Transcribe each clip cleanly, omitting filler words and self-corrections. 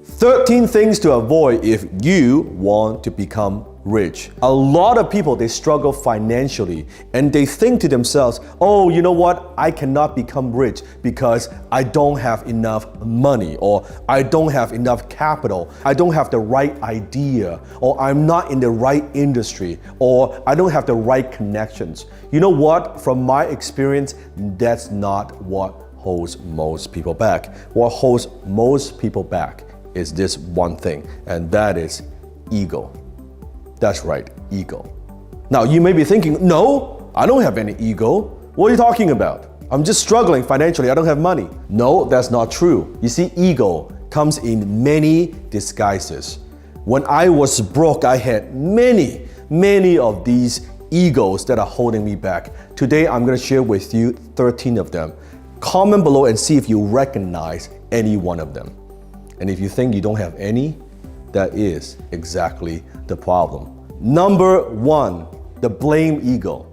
13 things to avoid if you want to become rich. A lot of people, they struggle financially and they think to themselves, oh, you know what? I cannot become rich because I don't have enough money, or I don't have enough capital. I don't have the right idea, or I'm not in the right industry, or I don't have the right connections. You know what? From my experience, that's not what holds most people back. What holds most people back is this one thing, and that is ego. That's right, ego. Now you may be thinking, no, I don't have any ego. What are you talking about? I'm just struggling financially, I don't have money. No, that's not true. You see, ego comes in many disguises. When I was broke, I had many of these egos that are holding me back. Today, I'm gonna share with you 13 of them. Comment below and see if you recognize any one of them. And if you think you don't have any, that is exactly the problem. Number 1, the blame ego.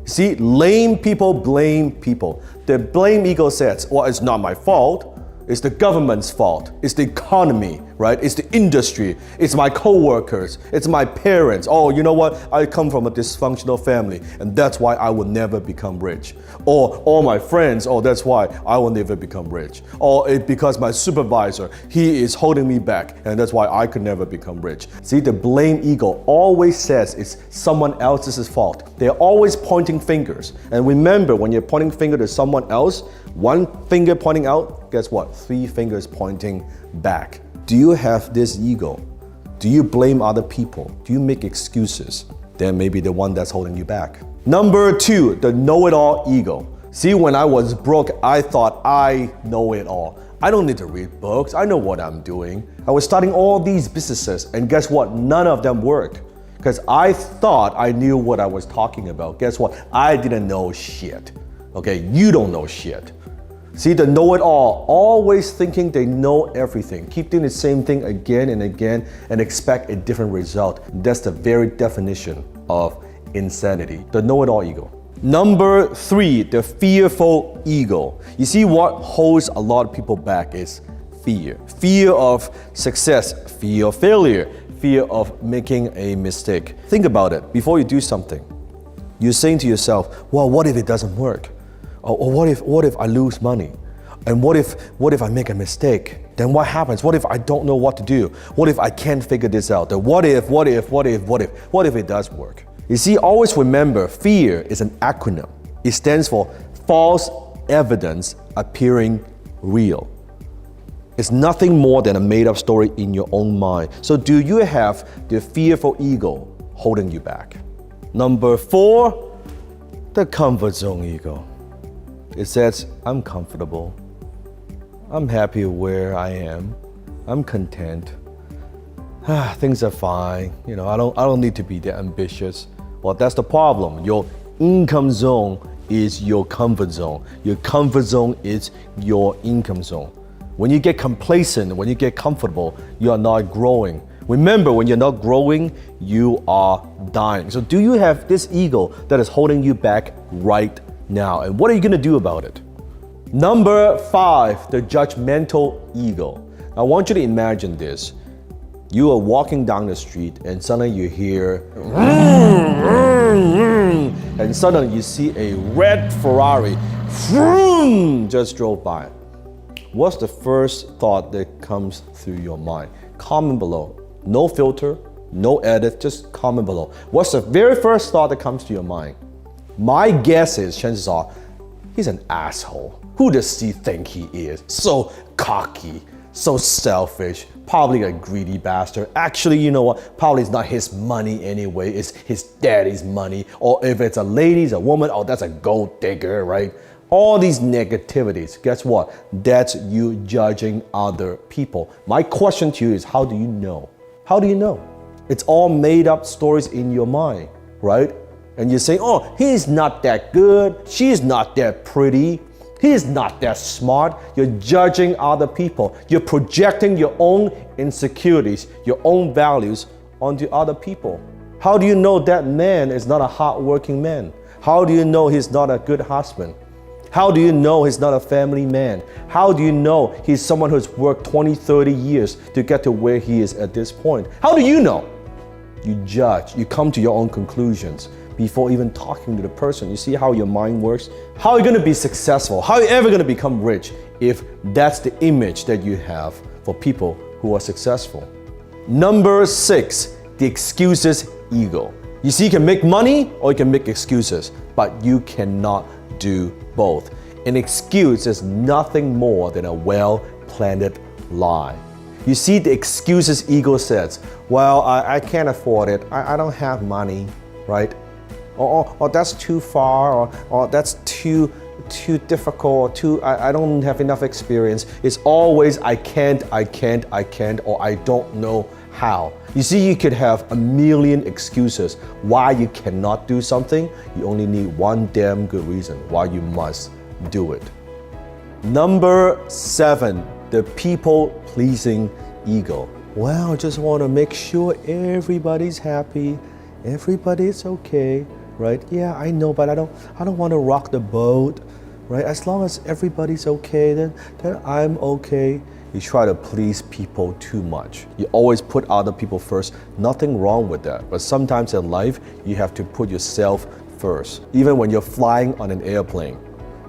See, lame people blame people. The blame ego says, well, it's not my fault. It's the government's fault. It's the economy, right? It's the industry. It's my co-workers. It's my parents. Oh, you know what? I come from a dysfunctional family, and that's why I will never become rich. Or all my friends, oh, that's why I will never become rich. Or because my supervisor, he is holding me back, and that's why I could never become rich. See, the blame ego always says it's someone else's fault. They're always pointing fingers. And remember, when you're pointing finger to someone else, one finger pointing out, guess what? 3 fingers pointing back. Do you have this ego? Do you blame other people? Do you make excuses? Then maybe the one that's holding you back. Number 2, the know-it-all ego. See, when I was broke, I thought I know it all. I don't need to read books. I know what I'm doing. I was starting all these businesses, and guess what? None of them worked. Because I thought I knew what I was talking about. Guess what? I didn't know shit. Okay, you don't know shit. See, the know-it-all, always thinking they know everything. Keep doing the same thing again and again and expect a different result. That's the very definition of insanity, the know-it-all ego. Number 3, the fearful ego. You see, what holds a lot of people back is fear. Fear of success, fear of failure, fear of making a mistake. Think about it. Before you do something, you're saying to yourself, well, what if it doesn't work? Or what if I lose money? And what if I make a mistake? Then what happens? What if I don't know what to do? What if I can't figure this out? The what if it does work? You see, always remember, fear is an acronym. It stands for false evidence appearing real. It's nothing more than a made-up story in your own mind. So do you have the fearful ego holding you back? Number 4, the comfort zone ego. It says, I'm comfortable. I'm happy where I am. I'm content. Things are fine. You know, I don't need to be that ambitious. Well, that's the problem. Your income zone is your comfort zone. Your comfort zone is your income zone. When you get complacent, when you get comfortable, you are not growing. Remember, when you're not growing, you are dying. So do you have this ego that is holding you back right now? And what are you gonna do about it? Number 5, the judgmental ego. I want you to imagine this. You are walking down the street and suddenly you hear and suddenly you see a red Ferrari just drove by. What's the first thought that comes through your mind? Comment below. No filter, no edit, just comment below. What's the very first thought that comes to your mind? My guess is, chances are, he's an asshole. Who does he think he is? So cocky, so selfish, probably a greedy bastard. Actually, you know what? Probably it's not his money anyway, it's his daddy's money. Or if it's a lady, it's a woman, oh, that's a gold digger, right? All these negativities, guess what? That's you judging other people. My question to you is, how do you know? How do you know? It's all made up stories in your mind, right? And you're saying, oh, he's not that good, she's not that pretty, he's not that smart. You're judging other people. You're projecting your own insecurities, your own values onto other people. How do you know that man is not a hardworking man? How do you know he's not a good husband? How do you know he's not a family man? How do you know he's someone who's worked 20, 30 years to get to where he is at this point? How do you know? You judge, you come to your own conclusions before even talking to the person. You see how your mind works? How are you going to be successful? How are you ever going to become rich if that's the image that you have for people who are successful? Number 6, the excuses ego. You see, you can make money or you can make excuses, but you cannot do both. An excuse is nothing more than a well-planted lie. You see, the excuses ego says, well, I can't afford it, I don't have money, right? Or that's too far, or that's too difficult, I don't have enough experience. It's always I can't, or I don't know how. You see, you could have a million excuses why you cannot do something. You only need one damn good reason why you must do it. Number 7, the people-pleasing ego. Well, I just want to make sure everybody's happy, everybody's okay, right? Yeah, I know, but I don't want to rock the boat, right? As long as everybody's okay, then I'm okay. You try to please people too much. You always put other people first. Nothing wrong with that. But sometimes in life, you have to put yourself first. Even when you're flying on an airplane,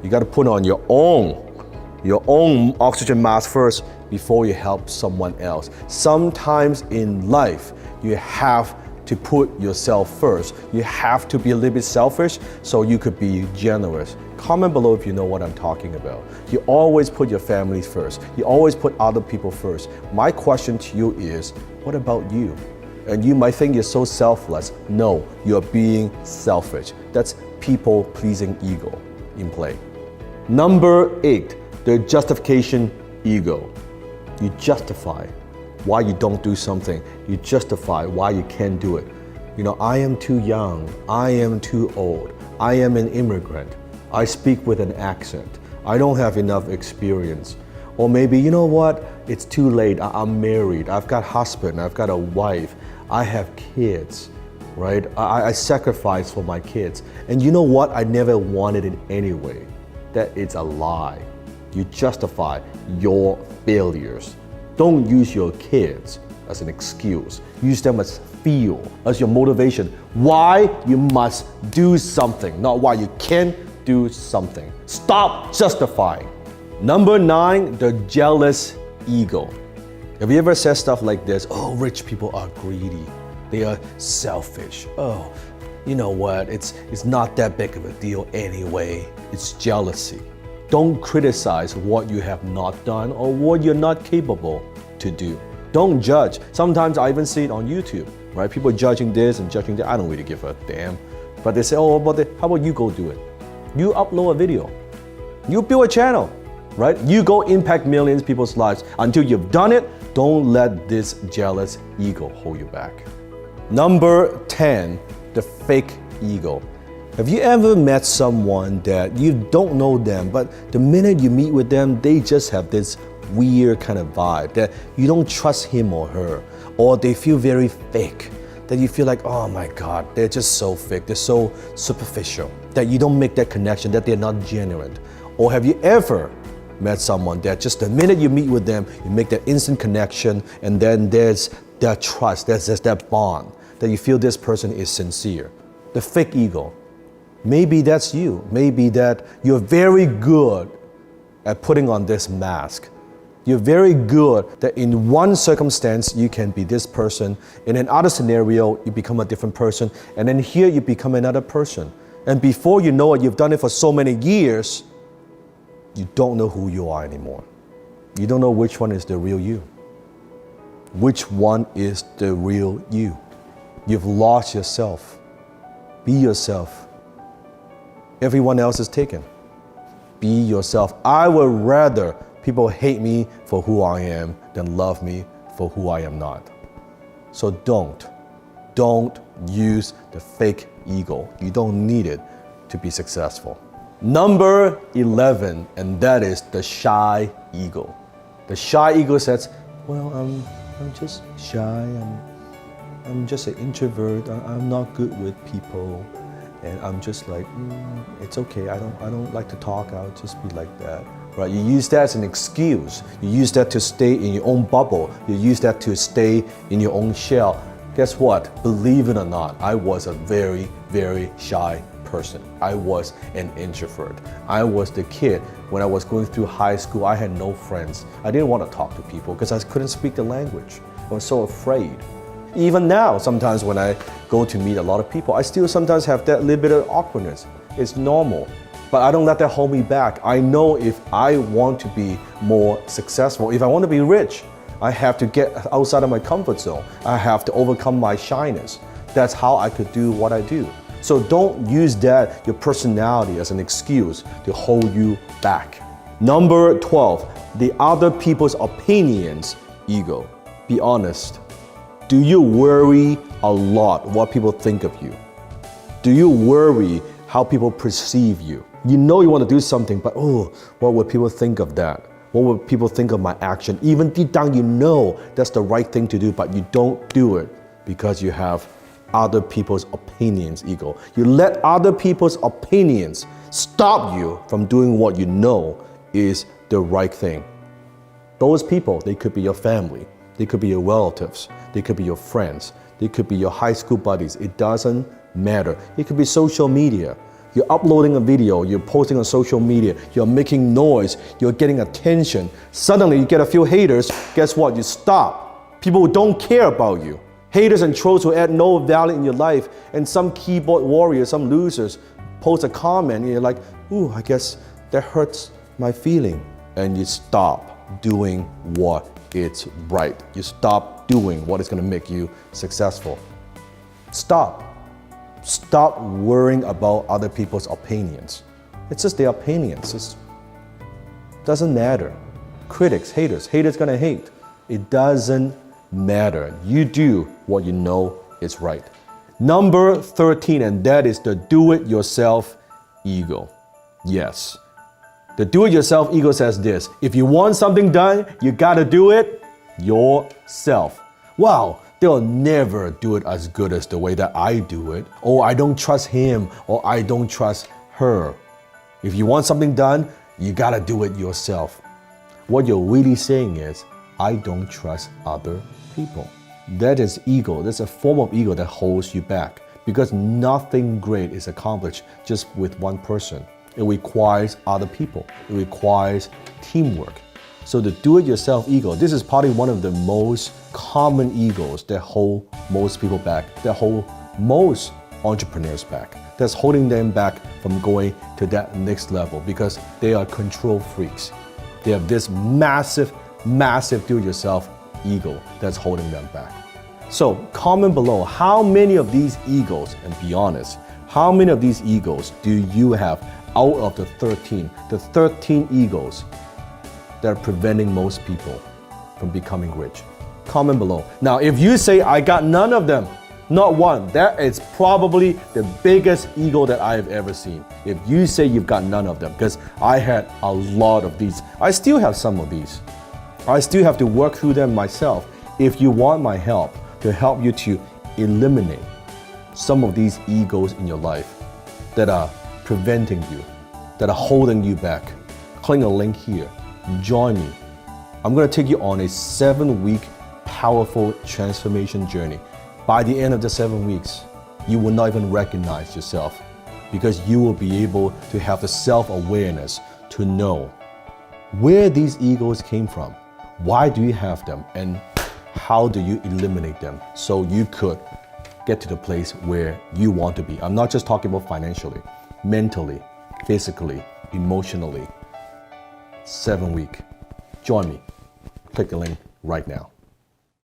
you got to put on your own oxygen mask first before you help someone else. Sometimes in life, you have to put yourself first. You have to be a little bit selfish so you could be generous. Comment below if you know what I'm talking about. You always put your family first. You always put other people first. My question to you is, what about you? And you might think you're so selfless. No, you're being selfish. That's people-pleasing ego in play. Number 8, the justification ego. You justify why you don't do something. You justify why you can't do it. You know, I am too young. I am too old. I am an immigrant. I speak with an accent. I don't have enough experience. Or maybe, you know what? It's too late. I'm married. I've got a husband. I've got a wife. I have kids, right? I sacrifice for my kids. And you know what? I never wanted it anyway. That it's a lie. You justify your failures. Don't use your kids as an excuse. Use them as fuel, as your motivation. Why you must do something, not why you can't do something. Stop justifying. Number 9, the jealous ego. Have you ever said stuff like this? Oh, rich people are greedy. They are selfish. Oh, you know what? It's not that big of a deal anyway. It's jealousy. Don't criticize what you have not done or what you're not capable to do. Don't judge. Sometimes I even see it on YouTube, right? People judging this and judging that. I don't really give a damn. But they say, oh, how about you go do it? You upload a video. You build a channel, right? You go impact millions of people's lives. Until you've done it, don't let this jealous ego hold you back. Number 10, the fake ego. Have you ever met someone that you don't know them, but the minute you meet with them, they just have this weird kind of vibe that you don't trust him or her, or they feel very fake, that you feel like, oh my God, they're just so fake, they're so superficial, that you don't make that connection, that they're not genuine? Or have you ever met someone that just the minute you meet with them, you make that instant connection, and then there's that trust, there's that bond, that you feel this person is sincere? The fake ego. Maybe that's you. Maybe that you're very good at putting on this mask. You're very good that in one circumstance you can be this person, in another scenario you become a different person, and then here you become another person. And before you know it, you've done it for so many years, you don't know who you are anymore. You don't know which one is the real you. Which one is the real you? You've lost yourself. Be yourself. Everyone else is taken. Be yourself. I would rather people hate me for who I am than love me for who I am not. So don't use the fake ego. You don't need it to be successful. Number 11, and that is the shy ego. The shy ego says, well, I'm just shy. I'm just an introvert. I'm not good with people. And I'm just like, it's okay. I don't like to talk. I'll just be like that. Right? You use that as an excuse. You use that to stay in your own bubble. You use that to stay in your own shell. Guess what? Believe it or not, I was a very, very shy person. I was an introvert. I was the kid when I was going through high school. I had no friends. I didn't want to talk to people because I couldn't speak the language. I was so afraid. Even now, sometimes when I go to meet a lot of people, I still sometimes have that little bit of awkwardness. It's normal, but I don't let that hold me back. I know if I want to be more successful, if I want to be rich, I have to get outside of my comfort zone. I have to overcome my shyness. That's how I could do what I do. So don't use that, your personality, as an excuse to hold you back. Number 12, the other people's opinions ego. Be honest. Do you worry a lot what people think of you? Do you worry how people perceive you? You know you want to do something, but what would people think of that? What would people think of my action? Even deep down you know that's the right thing to do, but you don't do it because you have other people's opinions ego. You let other people's opinions stop you from doing what you know is the right thing. Those people, they could be your family. They could be your relatives. They could be your friends. They could be your high school buddies. It doesn't matter. It could be social media. You're uploading a video, you're posting on social media, you're making noise, you're getting attention. Suddenly you get a few haters, guess what? You stop. People don't care about you. Haters and trolls will add no value in your life, and some keyboard warriors, some losers, post a comment and you're like, I guess that hurts my feeling. And you stop doing what is right. You stop doing what is going to make you successful. Stop. Stop worrying about other people's opinions. It's just their opinions. It doesn't matter. Critics, haters gonna hate. It doesn't matter. You do what you know is right. Number 13, and that is the do-it-yourself ego. Yes. The do-it-yourself ego says this: if you want something done, you gotta do it yourself. Wow, they'll never do it as good as the way that I do it. Oh, I don't trust him, or I don't trust her. If you want something done, you gotta do it yourself. What you're really saying is, I don't trust other people. That is ego. That's a form of ego that holds you back, because nothing great is accomplished just with one person. It requires other people. It requires teamwork. So the do-it-yourself ego, this is probably one of the most common egos that hold most people back, that hold most entrepreneurs back, that's holding them back from going to that next level, because they are control freaks. They have this massive do-it-yourself ego that's holding them back. So comment below, how many of these egos, and be honest, how many of these egos do you have out of the 13 egos that are preventing most people from becoming rich? Comment below. Now, if you say, I got none of them, not one, that is probably the biggest ego that I have ever seen. If you say you've got none of them, because I had a lot of these. I still have some of these. I still have to work through them myself. If you want my help to help you to eliminate some of these egos in your life that are preventing you, that are holding you back, click a link here. Join me. I'm going to take you on a 7-week powerful transformation journey. By the end of the 7 weeks, you will not even recognize yourself, because you will be able to have the self-awareness to know where these egos came from, why do you have them, and how do you eliminate them so you could get to the place where you want to be. I'm not just talking about financially, mentally, physically, emotionally. 7 week. Join me. Click the link right now.